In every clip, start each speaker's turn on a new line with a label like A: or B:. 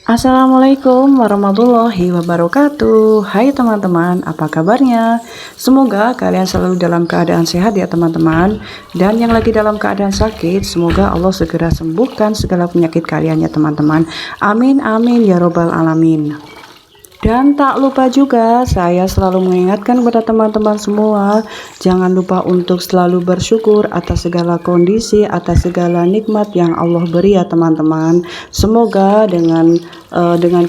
A: Assalamualaikum warahmatullahi wabarakatuh. Hai teman-teman, apa kabarnya? Semoga kalian selalu dalam keadaan sehat ya teman-teman. Dan yang lagi dalam keadaan sakit, semoga Allah segera sembuhkan segala penyakit kalian ya teman-teman. Amin amin ya robbal alamin. Dan tak lupa juga, saya selalu mengingatkan kepada teman-teman semua, jangan lupa untuk selalu bersyukur atas segala kondisi, atas segala nikmat yang Allah beri ya teman-teman. Semoga dengan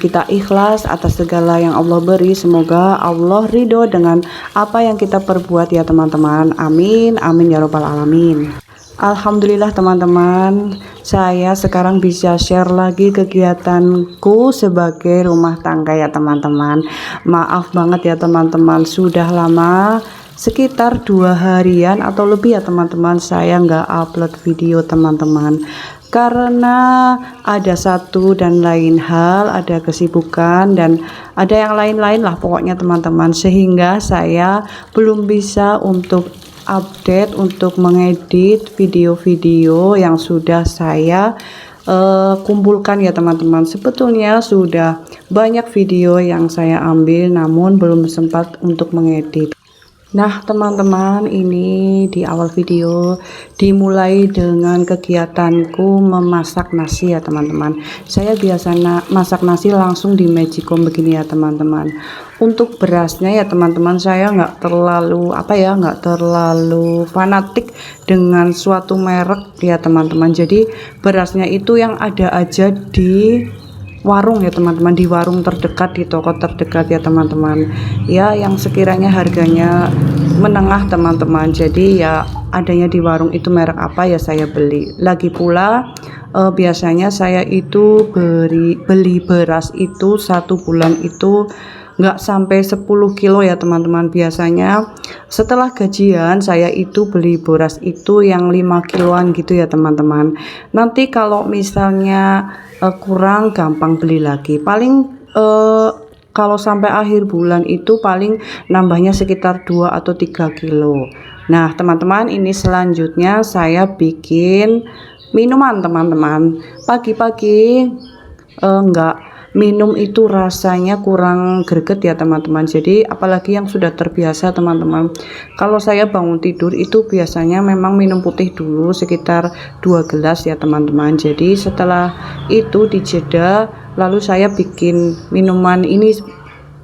A: kita ikhlas atas segala yang Allah beri, semoga Allah ridho dengan apa yang kita perbuat ya teman-teman. Amin, amin ya robbal alamin. Alhamdulillah teman-teman, saya sekarang bisa share lagi kegiatanku sebagai rumah tangga ya teman-teman. Maaf banget ya teman-teman, sudah lama sekitar 2 harian atau lebih ya teman-teman saya nggak upload video teman-teman, karena ada satu dan lain hal, ada kesibukan dan ada yang lain-lain lah pokoknya teman-teman, sehingga saya belum bisa untuk update, untuk mengedit video-video yang sudah saya kumpulkan ya teman-teman. Sebetulnya sudah banyak video yang saya ambil namun belum sempat untuk mengedit. Nah teman-teman, ini di awal video dimulai dengan kegiatanku memasak nasi ya teman-teman. Saya biasanya masak nasi langsung di magicom begini ya teman-teman. Untuk berasnya ya teman-teman, saya nggak terlalu fanatik dengan suatu merek ya teman-teman. Jadi berasnya itu yang ada aja di warung ya teman-teman, di warung terdekat, di toko terdekat ya teman-teman, ya yang sekiranya harganya menengah teman-teman. Jadi ya adanya di warung itu merek apa ya saya beli. Lagi pula biasanya saya itu beli beras itu 1 bulan itu nggak sampai 10 kilo ya teman-teman. Biasanya setelah gajian saya itu beli beras itu yang 5 kiloan gitu ya teman-teman. Nanti kalau misalnya kurang, gampang beli lagi. Paling kalau sampai akhir bulan itu paling nambahnya sekitar 2 atau 3 kilo. Nah teman-teman, ini selanjutnya saya bikin minuman teman-teman. Pagi-pagi enggak minum itu rasanya kurang greget ya teman-teman. Jadi apalagi yang sudah terbiasa teman-teman, kalau saya bangun tidur itu biasanya memang minum putih dulu sekitar 2 gelas ya teman-teman. Jadi setelah itu dijeda lalu saya bikin minuman ini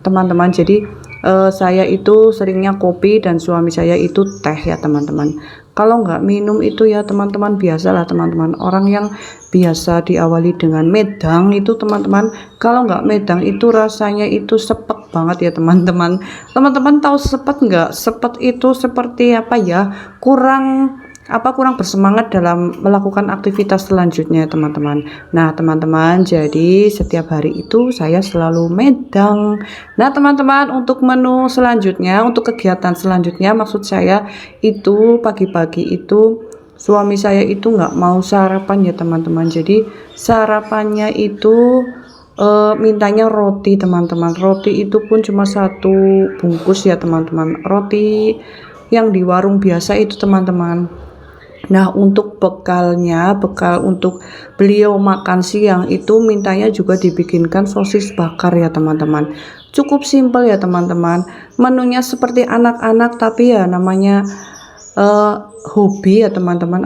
A: teman-teman. Jadi saya itu seringnya kopi dan suami saya itu teh ya teman-teman. Kalau nggak minum itu ya teman-teman, biasalah teman-teman, orang yang biasa diawali dengan medang itu teman-teman, kalau nggak medang itu rasanya itu sepet banget ya teman-teman. Teman-teman tahu sepet nggak? Sepet itu seperti apa ya, kurang bersemangat dalam melakukan aktivitas selanjutnya teman-teman. Nah teman-teman, jadi setiap hari itu saya selalu medang. Nah teman-teman, untuk menu selanjutnya, untuk kegiatan selanjutnya, maksud saya itu pagi-pagi itu suami saya itu nggak mau sarapan ya teman-teman. Jadi sarapannya itu mintanya roti teman-teman. Roti itu pun cuma 1 bungkus ya teman-teman, roti yang di warung biasa itu teman-teman. Nah untuk bekalnya, bekal untuk beliau makan siang itu mintanya juga dibikinkan sosis bakar ya teman-teman. Cukup simpel ya teman-teman, menunya seperti anak-anak, tapi ya namanya hobi ya teman-teman,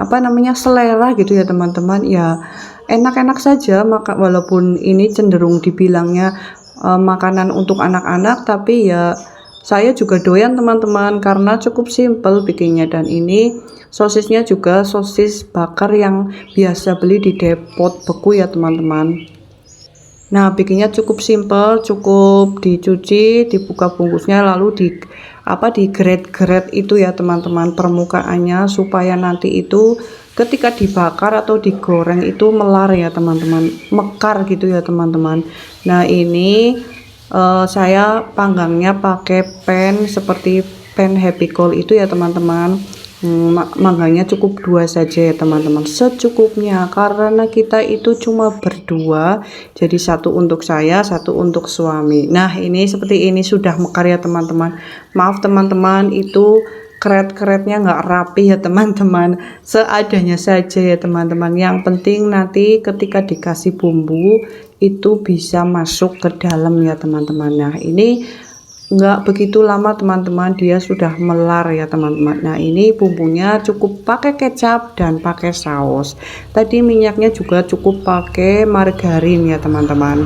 A: selera gitu ya teman-teman, ya enak-enak saja. Maka walaupun ini cenderung dibilangnya makanan untuk anak-anak, tapi ya saya juga doyan teman-teman karena cukup simpel bikinnya. Dan ini sosisnya juga sosis bakar yang biasa beli di depot beku ya teman-teman. Nah bikinnya cukup simpel, cukup dicuci, dibuka bungkusnya, lalu digeret-geret itu ya teman-teman permukaannya, supaya nanti itu ketika dibakar atau digoreng itu melar ya teman-teman, mekar gitu ya teman-teman. Nah ini saya panggangnya pakai pan seperti pan happy cool itu ya teman-teman. Manggangnya cukup 2 saja ya teman-teman, secukupnya, karena kita itu cuma berdua, jadi 1 untuk saya, 1 untuk suami. Nah ini seperti ini sudah mekar ya teman-teman. Maaf teman-teman, itu keret-keretnya nggak rapi ya teman-teman, seadanya saja ya teman-teman. Yang penting nanti ketika dikasih bumbu itu bisa masuk ke dalam ya teman-teman. Nah ini nggak begitu lama teman-teman, dia sudah melar ya teman-teman. Nah ini bumbunya cukup pakai kecap dan pakai saus. Tadi minyaknya juga cukup pakai margarin ya teman-teman.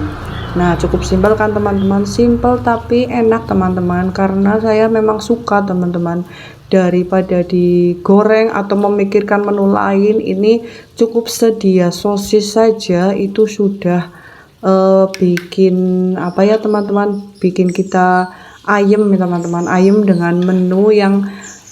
A: Nah cukup simpel kan teman-teman, simpel tapi enak teman-teman, karena saya memang suka teman-teman. Daripada digoreng atau memikirkan menu lain, ini cukup sedia sosis saja itu sudah bikin apa ya teman-teman, bikin kita ayem ya teman-teman, ayem dengan menu yang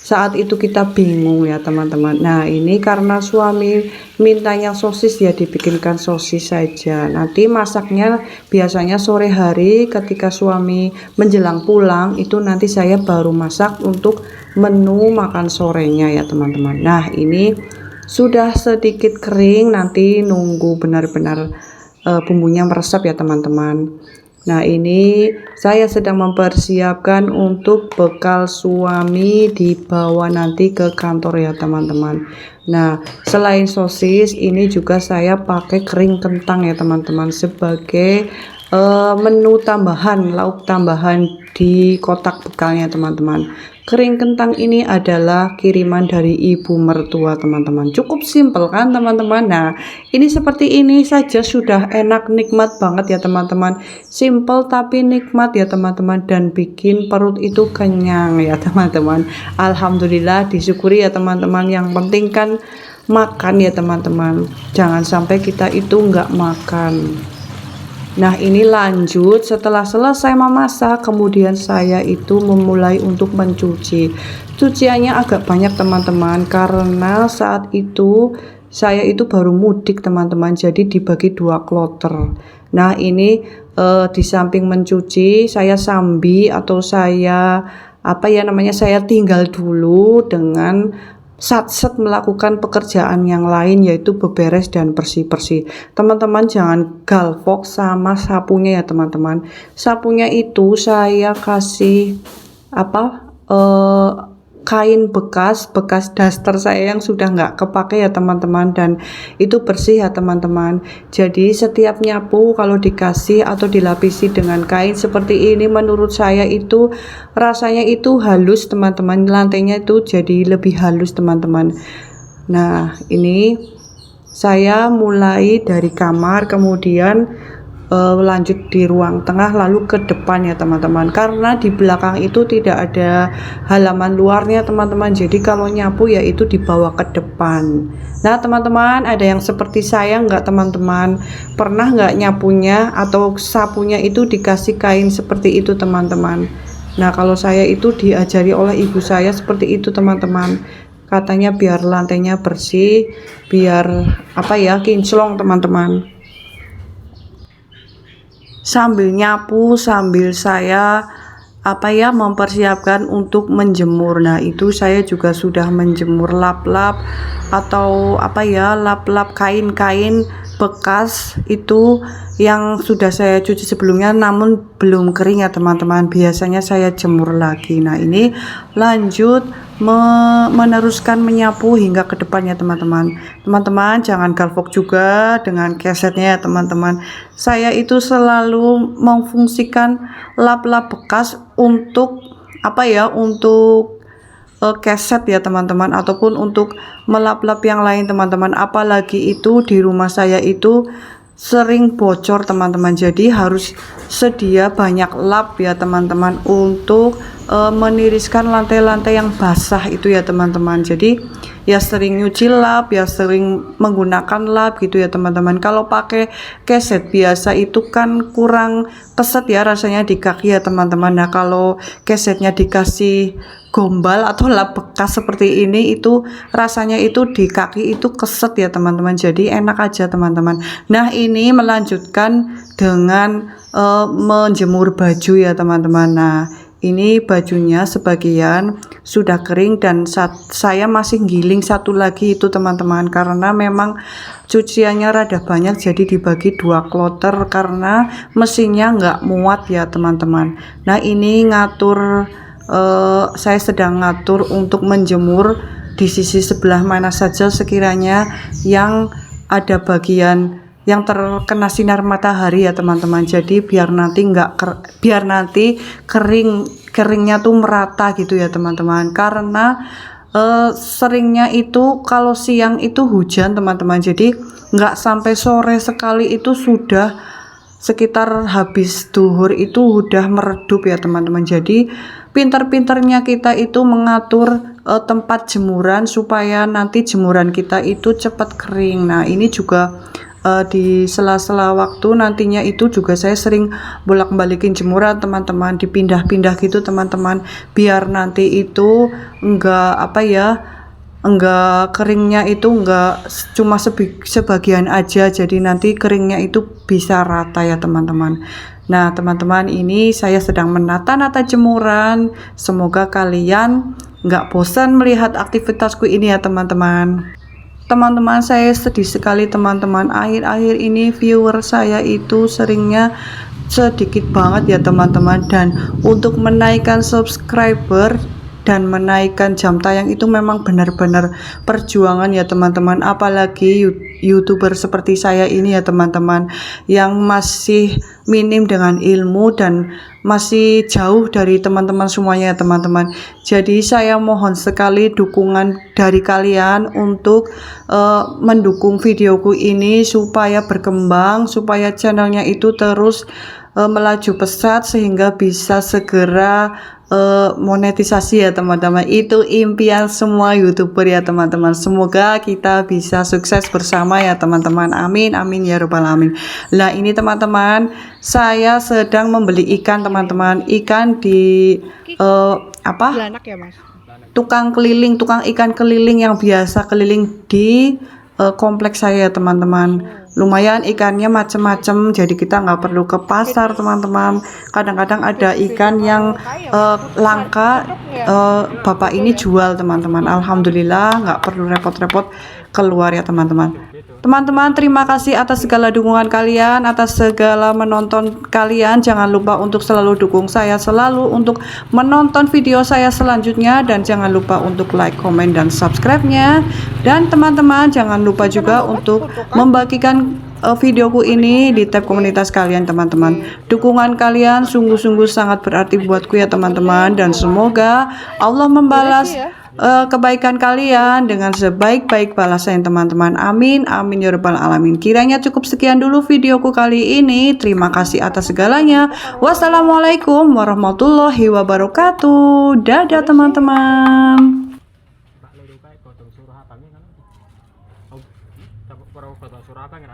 A: saat itu kita bingung ya teman-teman. Nah ini karena suami mintanya sosis ya dibikinkan sosis saja. Nanti masaknya biasanya sore hari ketika suami menjelang pulang, itu nanti saya baru masak untuk menu makan sorenya ya teman-teman. Nah ini sudah sedikit kering, nanti nunggu benar-benar bumbunya meresap ya teman-teman. Nah ini saya sedang mempersiapkan untuk bekal suami dibawa nanti ke kantor ya teman-teman. Nah selain sosis, ini juga saya pakai kering kentang ya teman-teman, sebagai menu tambahan, lauk tambahan di kotak bekalnya teman-teman. Kering kentang ini adalah kiriman dari ibu mertua teman-teman. Cukup simpel kan teman-teman. Nah ini seperti ini saja sudah enak, nikmat banget ya teman-teman. Simple tapi nikmat ya teman-teman, dan bikin perut itu kenyang ya teman-teman. Alhamdulillah, disyukuri ya teman-teman. Yang penting kan makan ya teman-teman, jangan sampai kita itu nggak makan. Nah ini lanjut, setelah selesai memasak, kemudian saya itu memulai untuk mencuci. Cuciannya agak banyak teman-teman, karena saat itu saya itu baru mudik teman-teman, jadi dibagi 2 kloter. Nah ini di samping mencuci, saya sambi atau saya apa ya namanya, saya tinggal dulu dengan satset melakukan pekerjaan yang lain, yaitu beberes dan bersih-bersih. Teman-teman jangan galvok sama sapunya ya teman-teman. Sapunya itu saya kasih apa kain bekas daster saya yang sudah nggak kepake ya teman-teman, dan itu bersih ya teman-teman. Jadi setiap nyapu kalau dikasih atau dilapisi dengan kain seperti ini, menurut saya itu rasanya itu halus teman-teman, lantainya itu jadi lebih halus teman-teman. Nah ini saya mulai dari kamar, kemudian lanjut di ruang tengah, lalu ke depan ya teman-teman, karena di belakang itu tidak ada halaman luarnya teman-teman, jadi kalau nyapu ya itu dibawa ke depan. Nah teman-teman, ada yang seperti saya nggak teman-teman, pernah nggak nyapunya atau sapunya itu dikasih kain seperti itu teman-teman? Nah kalau saya itu diajari oleh ibu saya seperti itu teman-teman, katanya biar lantainya bersih, biar apa ya, kinclong teman-teman. Sambil nyapu, sambil saya apa ya mempersiapkan untuk menjemur. Nah itu saya juga sudah menjemur lap-lap atau apa ya, lap-lap kain-kain bekas itu yang sudah saya cuci sebelumnya namun belum kering ya teman-teman, biasanya saya jemur lagi. Nah ini lanjut meneruskan menyapu hingga ke depannya teman-teman. Teman-teman jangan galvok juga dengan kesetnya ya teman-teman. Saya itu selalu memfungsikan lap-lap bekas untuk apa ya, untuk keset ya teman-teman, ataupun untuk melap-lap yang lain teman-teman. Apalagi itu di rumah saya itu sering bocor teman-teman, jadi harus sedia banyak lap ya teman-teman untuk meniriskan lantai-lantai yang basah itu ya teman-teman. Jadi ya sering nyuci lap, ya sering menggunakan lap gitu ya teman-teman. Kalau pakai keset biasa itu kan kurang keset ya rasanya di kaki ya teman-teman. Nah kalau kesetnya dikasih gombal atau lap bekas seperti ini, itu rasanya itu di kaki itu keset ya teman-teman, jadi enak aja teman-teman. Nah ini melanjutkan dengan menjemur baju ya teman-teman. Nah ini bajunya sebagian sudah kering dan saya masih giling satu lagi itu teman-teman, karena memang cuciannya rada banyak, jadi dibagi 2 kloter karena mesinnya nggak muat ya teman-teman. Nah ini ngatur, saya sedang ngatur untuk menjemur di sisi sebelah mana saja sekiranya yang ada bagian yang terkena sinar matahari ya teman-teman. Jadi biar nanti keringnya tuh merata gitu ya teman-teman. Karena seringnya itu kalau siang itu hujan teman-teman. Jadi nggak sampai sore sekali itu sudah sekitar habis duhur itu udah meredup ya teman-teman. Jadi pintar-pintarnya kita itu mengatur tempat jemuran supaya nanti jemuran kita itu cepat kering. Nah ini juga di sela-sela waktu nantinya itu juga saya sering bolak-balikin jemuran teman-teman, dipindah-pindah gitu teman-teman, biar nanti itu enggak keringnya itu enggak cuma sebagian aja, jadi nanti keringnya itu bisa rata ya teman-teman. Nah teman-teman, ini saya sedang menata-nata jemuran, semoga kalian nggak bosan melihat aktivitasku ini ya teman-teman. Teman-teman, saya sedih sekali teman-teman, akhir-akhir ini viewer saya itu seringnya sedikit banget ya teman-teman, dan untuk menaikkan subscriber dan menaikkan jam tayang itu memang benar-benar perjuangan ya teman-teman, apalagi youtuber seperti saya ini ya teman-teman, yang masih minim dengan ilmu dan masih jauh dari teman-teman semuanya ya teman-teman. Jadi saya mohon sekali dukungan dari kalian untuk mendukung videoku ini supaya berkembang, supaya channelnya itu terus melaju pesat sehingga bisa segera monetisasi ya teman-teman. Itu impian semua youtuber ya teman-teman, semoga kita bisa sukses bersama ya teman-teman, amin amin ya robbal alamin. Nah ini teman-teman, saya sedang membeli ikan teman-teman, ikan di
B: Belanak ya mas?
A: tukang ikan keliling yang biasa keliling di kompleks saya teman-teman. Lumayan ikannya macem-macem, jadi kita nggak perlu ke pasar teman-teman. Kadang-kadang ada ikan yang langka, bapak ini jual teman-teman. Alhamdulillah nggak perlu repot-repot keluar ya teman-teman. Teman-teman, terima kasih atas segala dukungan kalian, atas segala menonton kalian. Jangan lupa untuk selalu dukung saya selalu untuk menonton video saya selanjutnya, dan jangan lupa untuk like, komen, dan subscribe-nya. Dan teman-teman jangan lupa juga untuk membagikan videoku ini di tab komunitas kalian teman-teman. Dukungan kalian sungguh-sungguh sangat berarti buatku ya teman-teman, dan semoga Allah membalas kebaikan kalian dengan sebaik-baik balasan teman-teman, amin amin ya rabbal alamin. Kiranya cukup sekian dulu videoku kali ini, terima kasih atas segalanya. Wassalamualaikum warahmatullahi wabarakatuh. Dadah teman-teman.
C: Surabaya